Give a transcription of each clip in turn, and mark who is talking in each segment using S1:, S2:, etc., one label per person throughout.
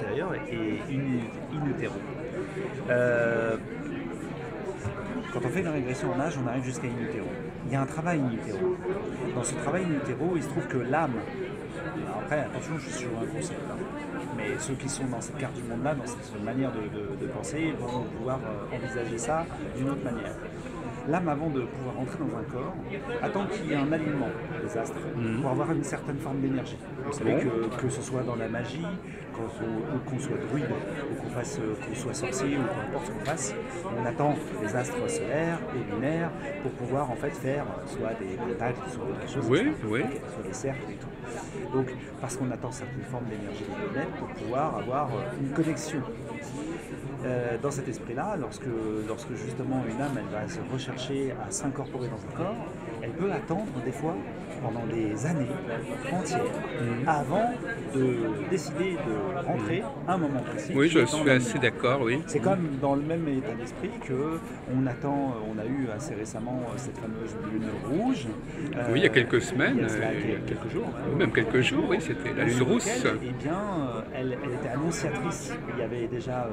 S1: intérieur et in utero. Euh, Quand on fait une régression en âge, on arrive jusqu'à in utero. Il y a un travail in utero. Dans ce travail in utero, il se trouve que l'âme, alors après attention, je suis sur un concept, hein, mais ceux qui sont dans cette carte du monde-là, dans cette manière de penser, vont pouvoir envisager ça d'une autre manière. L'âme, avant de pouvoir entrer dans un corps, attend qu'il y ait un alignement des astres pour avoir une certaine forme d'énergie. Vous savez que ce soit dans la magie, qu'on soit druide, ou qu'on soit sorcier, ou peu importe ce qu'on fasse, on attend les astres solaires et lunaires pour pouvoir en fait faire soit des contacts, soit autre chose, soit des cercles et tout. Donc, parce qu'on attend certaines formes d'énergie des planètes pour pouvoir avoir une connexion. Dans cet esprit-là, lorsque justement une âme elle va se rechercher à s'incorporer dans un corps, elle peut attendre des fois pendant des années entières avant de décider de rentrer à un moment précis.
S2: Oui, je suis assez d'accord, oui.
S1: C'est comme dans le même état d'esprit qu'on attend, on a eu assez récemment cette fameuse lune rouge.
S2: Oui, il y a quelques semaines.
S1: Il y a quelques jours.
S2: Même quelques jours, oui, c'était la lune rousse.
S1: Eh bien, elle était annonciatrice. Il y avait déjà,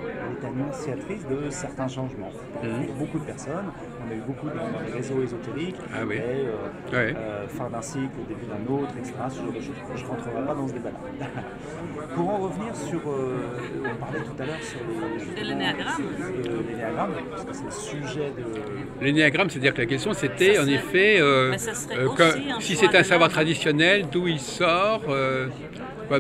S1: elle était annonciatrice de certains changements. Pour beaucoup de personnes, on a eu beaucoup dans les réseaux ésotériques, fin d'un cycle, début d'un autre, etc. Ce genre de choses. Je ne rentrerai pas dans ce débat-là. Pour en revenir sur, on parlait tout à l'heure sur l'énéagramme, parce que c'est le sujet de...
S2: L'énéagramme, c'est-à-dire que la question c'était en effet, si c'est un savoir traditionnel, d'où il sort.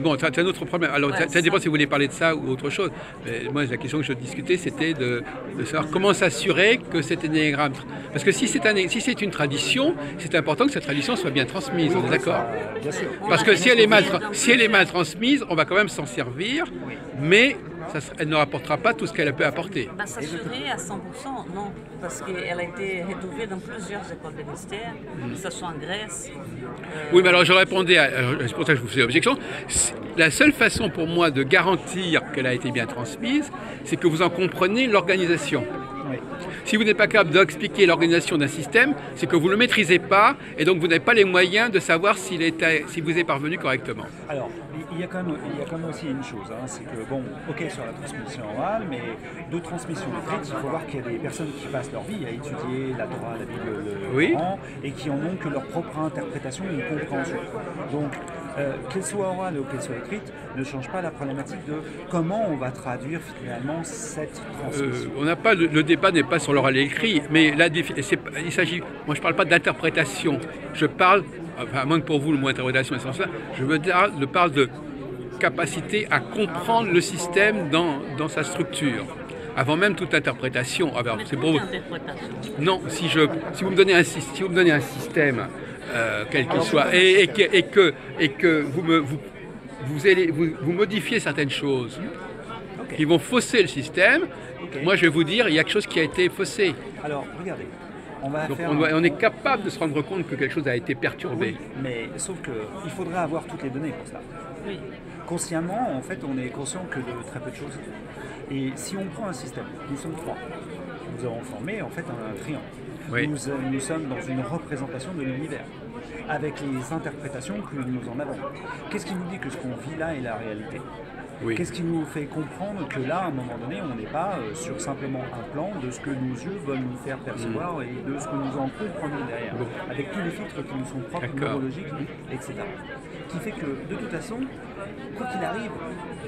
S2: Bon, c'est un autre problème. Alors, ça dépend si vous voulez parler de ça ou autre chose. Mais moi, la question que je discutais, c'était de savoir comment s'assurer que cet énéagramme... Parce que si c'est une tradition, c'est important que cette tradition soit bien transmise, on est d'accord?
S1: Bien sûr.
S2: Parce que si elle est mal transmise, on va quand même s'en servir, mais elle ne rapportera pas tout ce qu'elle peut apporter.
S3: S'assurer à 100%, non. Parce qu'elle a été retrouvée dans plusieurs écoles de mystère, que ce soit en Grèce.
S2: Oui, mais alors je répondais, c'est pour ça que je vous faisais l'objection. La seule façon pour moi de garantir qu'elle a été bien transmise, c'est que vous en comprenez l'organisation.
S1: Oui.
S2: Si vous n'êtes pas capable d'expliquer l'organisation d'un système, c'est que vous ne le maîtrisez pas et donc vous n'avez pas les moyens de savoir si vous est parvenu correctement.
S1: Alors, il y a quand même aussi une chose, hein, c'est que, bon, ok sur la transmission orale, mais de transmission écrite, il faut voir qu'il y a des personnes qui passent leur vie à étudier la Torah, la Bible, le Coran, et qui en ont que leur propre interprétation et une compréhension. Donc, qu'elle soit orale ou qu'elle soit écrite, ne change pas la problématique de comment on va traduire finalement cette transmission.
S2: Le débat n'est pas sur l'oral et l'écrit, mais il s'agit, moi je ne parle pas d'interprétation, je parle, enfin, à moins que pour vous le mot interprétation est sens là, je parle de capacité à comprendre le système dans sa structure. Avant même toute interprétation. Alors, c'est pour vous. Non, si vous me donnez un système, quel qu'il soit, et que vous modifiez certaines choses qui vont fausser le système, moi je vais vous dire, il y a quelque chose qui a été faussé.
S1: Alors, regardez.
S2: On est capable de se rendre compte que quelque chose a été perturbé.
S1: Oui, mais sauf qu'il faudrait avoir toutes les données pour ça.
S3: Oui.
S1: Consciemment, en fait, on est conscient que de très peu de choses. Et si on prend un système, nous sommes trois. Nous avons formé en fait un triangle.
S2: Oui.
S1: Nous sommes dans une représentation de l'univers, avec les interprétations que nous en avons. Qu'est-ce qui nous dit que ce qu'on vit là est la réalité ?
S2: Oui.
S1: Qu'est-ce qui nous fait comprendre que là, à un moment donné, on n'est pas sur simplement un plan de ce que nos yeux veulent nous faire percevoir et de ce que nous en comprenons derrière, avec tous les filtres qui nous sont propres, neurologiques, etc. Qui fait que, de toute façon, quoi qu'il arrive,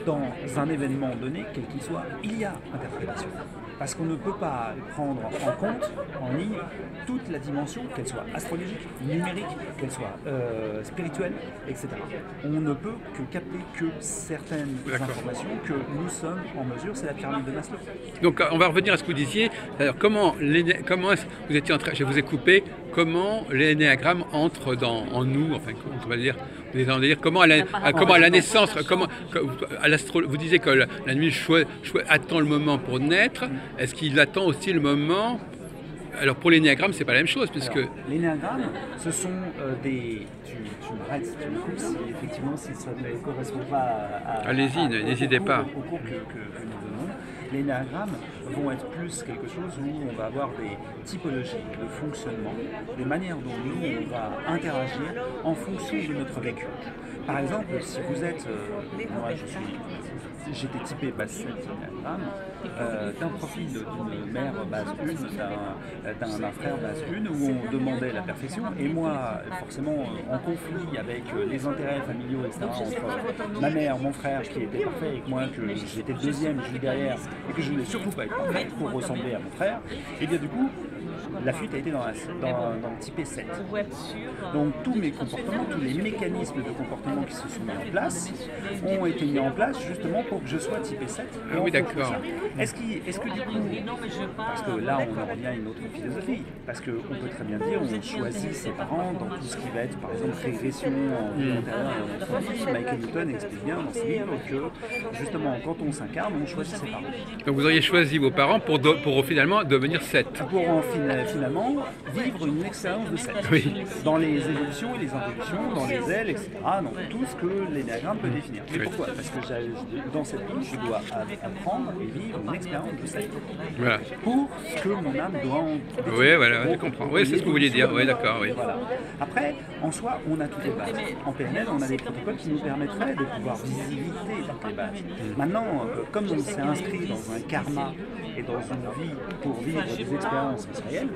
S1: dans un événement donné, quel qu'il soit, il y a interprétation. Parce qu'on ne peut pas prendre en compte, en ligne, toute la dimension, qu'elle soit astrologique, numérique, qu'elle soit spirituelle, etc. On ne peut que capter que certaines informations que nous sommes en mesure, c'est la pyramide de Maslow.
S2: Donc on va revenir à ce que vous disiez. Alors comment vous étiez en train, je vous ai coupé, comment l'énéagramme entre en nous, enfin on va dire, comment à la naissance, vous disiez que la nuit attend le moment pour naître. Est-ce qu'il attend aussi le moment? Alors pour l'énéagramme, c'est pas la même chose, puisque...
S1: L'énéagramme, ce sont des... Tu m'arrêtes, tu me coupes si effectivement si ça ne correspond pas
S2: allez-y, n'hésitez pas.
S1: Au cours que nous donnons. Les énéagrammes vont être plus quelque chose où on va avoir des typologies de fonctionnement, des manières dont nous on va interagir en fonction de notre vécu. Par exemple, si vous êtes, moi je suis j'étais typé base 7 diagrammes, d'un profil d'une mère base 1, d'un frère base 1, où on demandait la perfection, et moi, forcément, en conflit avec les intérêts familiaux, etc., entre ma mère, mon frère, qui était parfait, et que moi, que j'étais le deuxième, je suis derrière, et que je ne voulais surtout pas être parfait pour ressembler à mon frère, et bien du coup, la fuite a été dans le typé 7. Donc tous mes comportements, tous les mécanismes de comportement qui se sont mis en place ont été mis en place justement pour que je sois typé 7.
S2: Ah oui, d'accord.
S1: Est-ce que du coup, parce que là on en revient à une autre philosophie, parce qu'on peut très bien dire on choisit ses parents dans tout ce qui va être par exemple régression en vie antérieure et en enfance. Michael Newton explique bien dans ses livres que justement quand on s'incarne, on choisit ses parents.
S2: Donc vous auriez choisi vos parents pour finalement devenir 7.
S1: Pour en finalement vivre une expérience de 7.
S2: Oui.
S1: Dans les évolutions et les involutions, dans les ailes, etc. Dans tout ce que l'énéagramme peut définir. Mais pourquoi? Parce que dans cette vie, je dois apprendre et vivre une expérience de 7.
S2: Voilà.
S1: Pour ce que mon âme doit en définir.
S2: Oui, voilà, je comprends. Oui, c'est ce que vous vouliez dire. Oui, d'accord. Oui.
S1: Voilà. Après, en soi, on a toutes les bases. En PNL, on a des protocoles qui nous permettraient de pouvoir visiter toutes les bases. Maintenant, comme on s'est inscrit dans un karma et dans une vie pour vivre des expériences sensorielles,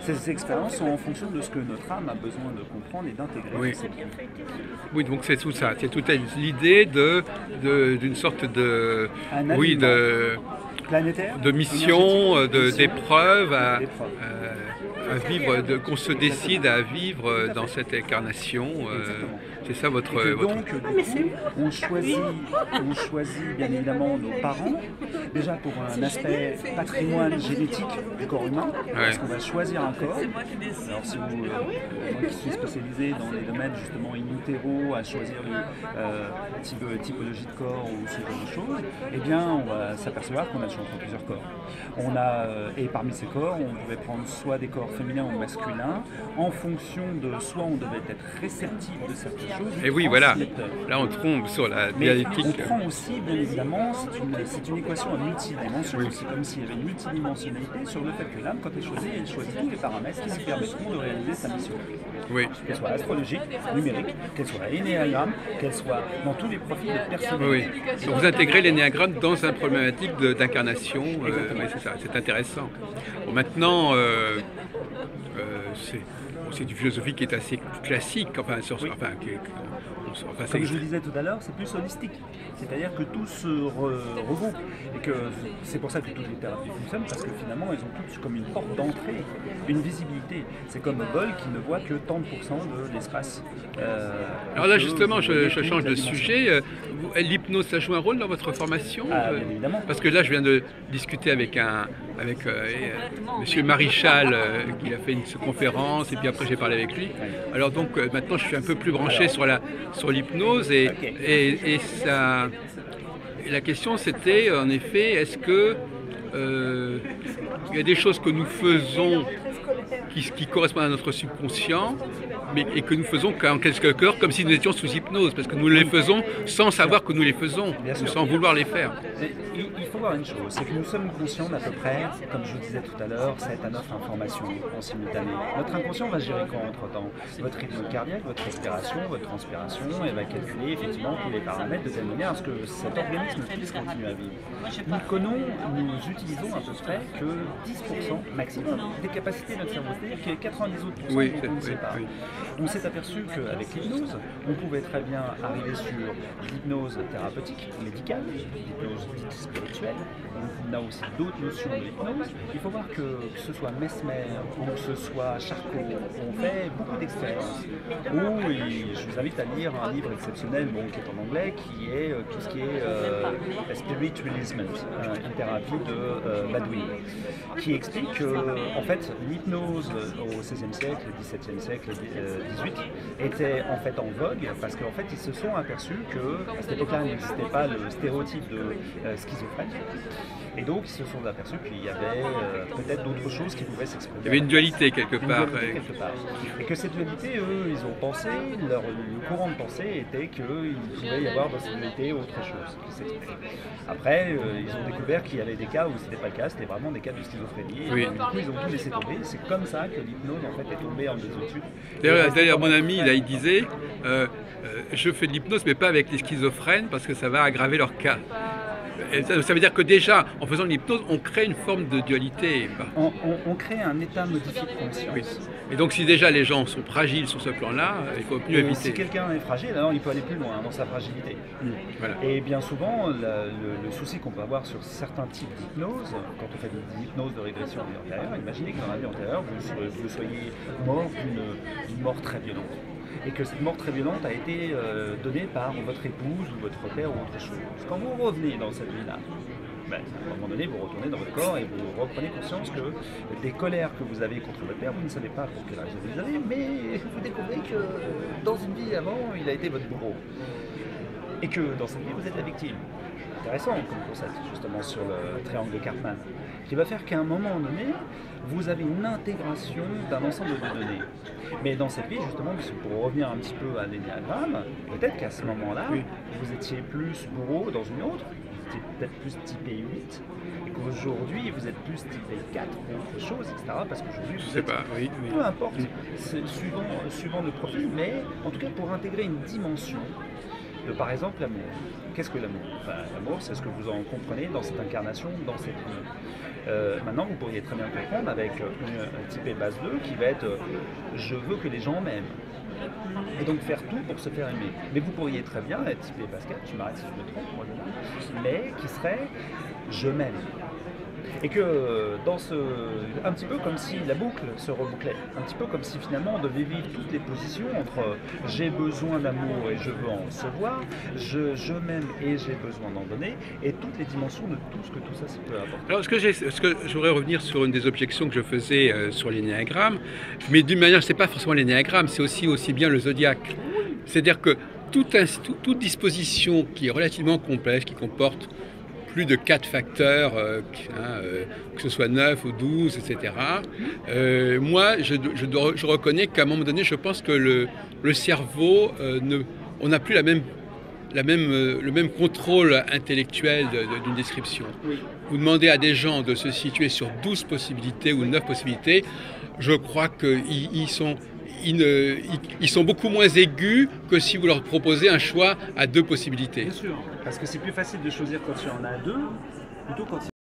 S1: ces expériences sont en fonction de ce que notre âme a besoin de comprendre et d'intégrer.
S2: Oui. Oui, donc c'est tout ça. C'est toute l'idée d'une sorte de,
S1: planétaire,
S2: de mission, d'épreuve à vivre, qu'on se décide à vivre dans cette incarnation. C'est ça votre...
S1: Donc, on choisit bien évidemment nos parents, déjà pour un aspect patrimoine génétique du corps humain, parce qu'on va choisir un corps. Alors si vous, moi qui suis spécialisé dans les domaines justement in utero, à choisir les typologie de corps ou ce genre de choses, eh bien on va s'apercevoir qu'on a le choix entre plusieurs corps. Et parmi ces corps, on pouvait prendre soit des corps féminins ou masculins, en fonction de soit on devait être réceptif de certaines choses.
S2: Et oui, voilà. Là, on tombe sur la dialectique.
S1: On prend aussi, bien évidemment, c'est une équation à multidimensions. C'est comme s'il y avait une multidimensionnalité sur le fait que l'âme, quand elle choisit tous les paramètres qui lui permettront de réaliser sa mission.
S2: Oui.
S1: Qu'elle soit astrologique, numérique, qu'elle soit énéagramme, qu'elle soit dans tous les profils de personnalité.
S2: Oui. Donc vous intégrez l'énéagramme dans une problématique d'incarnation. Oui, c'est ça, c'est intéressant. Bon, maintenant, c'est du philosophique qui est assez classique,
S1: comme je le disais tout à l'heure, c'est plus holistique. C'est-à-dire que tout se regroupe. Et que c'est pour ça que toutes les thérapies fonctionnent, parce que finalement, elles ont toutes comme une porte d'entrée, une visibilité. C'est comme un bol qui ne voit que tant de pourcents de l'espace.
S2: Alors là, justement, je change de sujet. L'hypnose, ça joue un rôle dans votre formation?
S1: Bien évidemment.
S2: Parce que là, je viens de discuter avec Monsieur Marichal, qui a fait une conférence, et puis après j'ai parlé avec lui. Alors donc maintenant, je suis un peu plus branché sur l'hypnose, et la question c'était en effet, est-ce que il y a des choses que nous faisons qui correspondent à notre subconscient, et que nous faisons en quelque sorte comme si nous étions sous hypnose, parce que nous les faisons sans savoir que nous les faisons, ou sans vouloir les faire.
S1: Il faut voir une chose, c'est que nous sommes conscients d'à peu près, comme je vous disais tout à l'heure, 7 à 9 informations en simultané. Notre inconscient va gérer quoi entre-temps? Votre rythme cardiaque, votre respiration, votre transpiration, et va calculer effectivement tous les paramètres de telle manière à ce que cet organisme puisse continuer à vivre. Nous utilisons à peu près que 10% maximum des capacités de notre cerveau, c'est-à-dire qu'il y a 98%
S2: oui,
S1: dont on ne sait pas.
S2: Oui.
S1: On s'est aperçu qu'avec l'hypnose, on pouvait très bien arriver sur l'hypnose thérapeutique, médicale, l'hypnose spirituelle. On a aussi d'autres notions de l'hypnose. Il faut voir que ce soit Mesmer ou que ce soit Charcot, on fait beaucoup d'expériences. Je vous invite à lire un livre exceptionnel qui est en anglais, qui est tout ce qui est Spiritualism, une thérapie de Badouin, qui explique que en fait, l'hypnose au XVIe siècle, XVIIe siècle, XVIII était en fait en vogue parce qu'en fait ils se sont aperçus qu'à cette époque-là il n'existait pas le stéréotype de schizophrène. Et donc ils se sont aperçus qu'il y avait peut-être d'autres choses qui pouvaient s'exprimer.
S2: Il y avait une dualité quelque part.
S1: Et que cette dualité, eux, ils ont pensé, leur courant de pensée était qu'il pouvait y avoir dans cette dualité autre chose qui s'exprime. Après, ils ont découvert qu'il y avait des cas où ce n'était pas le cas, c'était vraiment des cas de schizophrénie.
S2: Oui.
S1: Et du coup, ils ont tout laissé tomber. C'est comme ça que l'hypnose en fait est tombée en désuétude.
S2: D'ailleurs, mon ami, là, il disait, je fais de l'hypnose, mais pas avec les schizophrènes, parce que ça va aggraver leur cas. Et ça veut dire que déjà, en faisant de l'hypnose, on crée une forme de dualité.
S1: On crée un état modifié de conscience.
S2: Oui. Et donc si déjà les gens sont fragiles sur ce plan-là, il faut mieux éviter.
S1: Si quelqu'un est fragile, alors il peut aller plus loin dans sa fragilité.
S2: Voilà.
S1: Et bien souvent, le souci qu'on peut avoir sur certains types d'hypnose, quand on fait de l'hypnose de régression en vie antérieure, imaginez que dans la vie antérieure, vous soyez mort d'une mort très violente. Et que cette mort très violente a été donnée par votre épouse ou votre père ou autre chose. Quand vous revenez dans cette vie-là, à un moment donné, vous retournez dans votre corps et vous reprenez conscience que des colères que vous avez contre votre père, vous ne savez pas pour quelle raison vous les avez, mais vous découvrez que dans une vie avant, il a été votre bourreau. Et que dans cette vie, vous êtes la victime. Intéressant comme concept, justement, sur le triangle de Karpman, qui va faire qu'à un moment donné, vous avez une intégration d'un ensemble de données. Mais dans cette vie, justement, pour revenir un petit peu à l'énéagramme, peut-être qu'à ce moment-là, vous étiez plus bourreau dans une autre, vous étiez peut-être plus typé 8, et qu'aujourd'hui, vous êtes plus typé 4 ou autre chose, etc. Parce qu'aujourd'hui, vous êtes... Peu importe, suivant le profil, mais en tout cas, pour intégrer une dimension de, par exemple, l'amour. Qu'est-ce que l'amour? L'amour, c'est ce que vous en comprenez dans cette incarnation, dans cette vie. Maintenant, vous pourriez très bien comprendre avec un type base 2 qui va être je veux que les gens m'aiment. Et donc faire tout pour se faire aimer. Mais vous pourriez très bien être type base 4, tu m'arrêtes si je me trompe, moi mais qui serait je m'aime. Et que un petit peu comme si la boucle se rebouclait, un petit peu comme si finalement on devait vivre toutes les positions entre j'ai besoin d'amour et je veux en recevoir, je m'aime et j'ai besoin d'en donner, et toutes les dimensions de tout ce que tout ça peut apporter.
S2: Alors ce que je voudrais revenir sur une des objections que je faisais sur l'énéagramme, mais d'une manière, c'est pas forcément l'énéagramme, c'est aussi bien le zodiaque. C'est-à-dire que toute disposition qui est relativement complexe, qui comporte plus de 4 facteurs, que ce soit 9 ou 12, etc. Moi, je reconnais qu'à un moment donné, je pense que le cerveau, on n'a plus le même contrôle intellectuel d'une description. Vous demandez à des gens de se situer sur 12 possibilités ou 9 possibilités, je crois qu'ils sont beaucoup moins aigus que si vous leur proposez un choix à 2 possibilités.
S1: Bien sûr, parce que c'est plus facile de choisir quand il y en a 2 plutôt quand